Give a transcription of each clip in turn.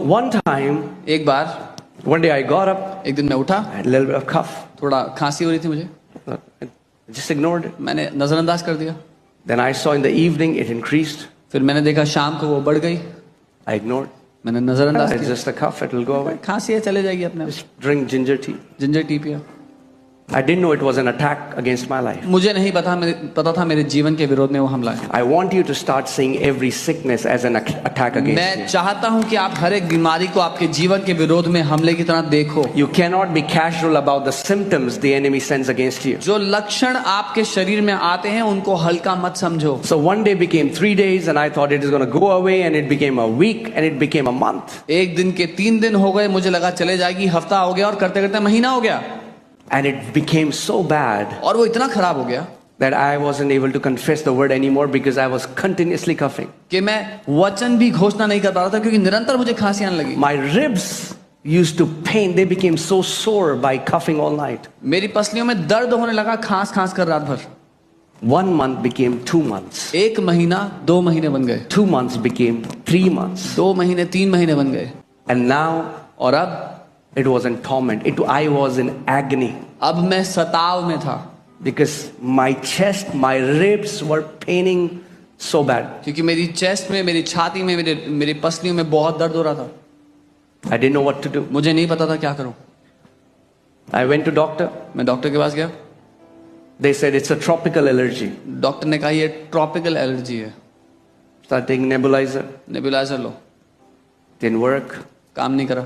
one time, एक बार, one day I got up, एक दिन मैं उठा, I had a little bit of cough. थोड़ा खांसी हो रही थी मुझे, I just ignored it. मैंने नजरअंदाज कर दिया. Then I saw in the evening it increased. फिर मैंने देखा शाम को वो बढ़ गई, I ignored. मैंने नजरअंदाज It's किया. just a cough, it will go away. खांसी है, चले जाएगी अपने आप. Just drink ginger tea. Ginger tea पिया. I didn't know it was an attack against my life. मुझे नहीं पता था मेरे जीवन के विरोध में वो हमला है. I want you to start seeing every sickness as an attack against मैं you. चाहता हूं कि आप हर एक बीमारी को आपके जीवन के विरोध में हमले की तरह देखो. You cannot be casual about the symptoms the enemy sends against you. जो लक्षण आपके शरीर में आते हैं उनको हल्का मत समझो. So one day became 3 days and I thought it is going to go away, and it became a week and it became a month. एक दिन के 3 दिन हो गए, मुझे लगा चले जाएगी, हफ्ता हो गया और करते करते महीना हो गया. And it became so bad और वो इतना खराब हो गया that I wasn't able to confess the word anymore because I was continuously coughing. कि मैं वचन भी घोषणा नहीं कर पा रहा था क्योंकि निरंतर मुझे खांसी आने लगी. My ribs used to pain. They became so sore by coughing all night. मेरी पसलियों में दर्द होने लगा खांस खांस कर रात भर. 1 month became 2 months. 1 महीना 2 महीने बन गए. 2 months became 3 months. 2 महीने 3 महीने बन गए. And now और अब it was in torment. I was in agony. अब मैं सताव में था. Because my chest, my ribs were paining so bad. क्योंकि मेरी चेस्ट में, मेरी छाती में, मेरी पसलियों में बहुत दर्द हो रहा था. I didn't know what to do. मुझे नहीं पता था क्या करूं. I went to doctor. मैं डॉक्टर के पास गया. They said it's a tropical allergy. Doctor ने कहा ये ट्रॉपिकल एलर्जी है. Started taking nebulizer. Nebuliser low. Didn't work. काम नहीं करा.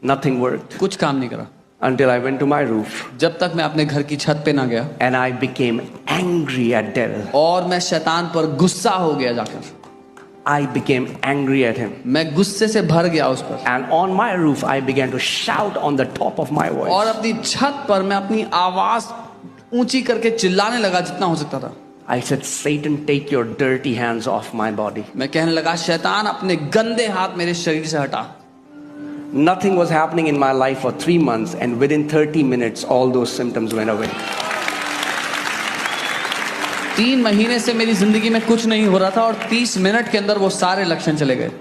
Nothing worked. कुछ काम नहीं करा. Until I went to my roof. जब तक मैं अपने घर की छत पे ना गया. And I became angry at devil. और मैं शैतान पर गुस्सा हो गया जाकर. I became angry at him. मैं गुस्से से भर गया उस पर. And on my roof I began to shout on the top of my voice. और अपनी छत पर मैं अपनी आवाज ऊंची करके चिल्लाने लगा जितना हो सकता था. I said, Satan, take your dirty hands off my body. मैं कहने लगा शैतान अपने गंदे हाथ मेरे शरीर से हटा. Nothing was happening in my life for 3 months, and within 30 minutes all those symptoms went away. 3 महीने से मेरी जिंदगी में कुछ नहीं हो रहा था और 30 मिनट के अंदर वो सारे लक्षण चले गए.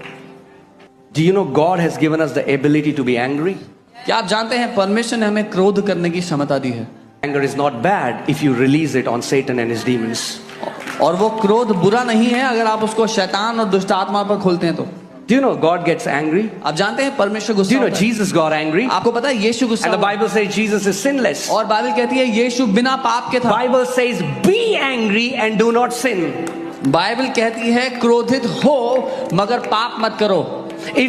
Do you know God has given us the ability to be angry? क्या आप जानते हैं परमेश्वर ने हमें क्रोध करने की क्षमता दी है. Anger is not bad if you release it on Satan and his demons. और वो क्रोध बुरा नहीं है अगर आप उसको शैतान और दुष्ट आत्मा पर खोलते हैं तो. Do you know God gets angry? आप जानते हैं परमेश्वर Do गुस्सा you know होता है. Jesus got angry? आपको पता है यीशु गुस्सा And the हुआ. Bible says Jesus is sinless. और बाइबल कहती है यीशु बिना पाप के था. Bible says be angry and do not sin. Bible कहती है क्रोधित हो मगर पाप मत करो. If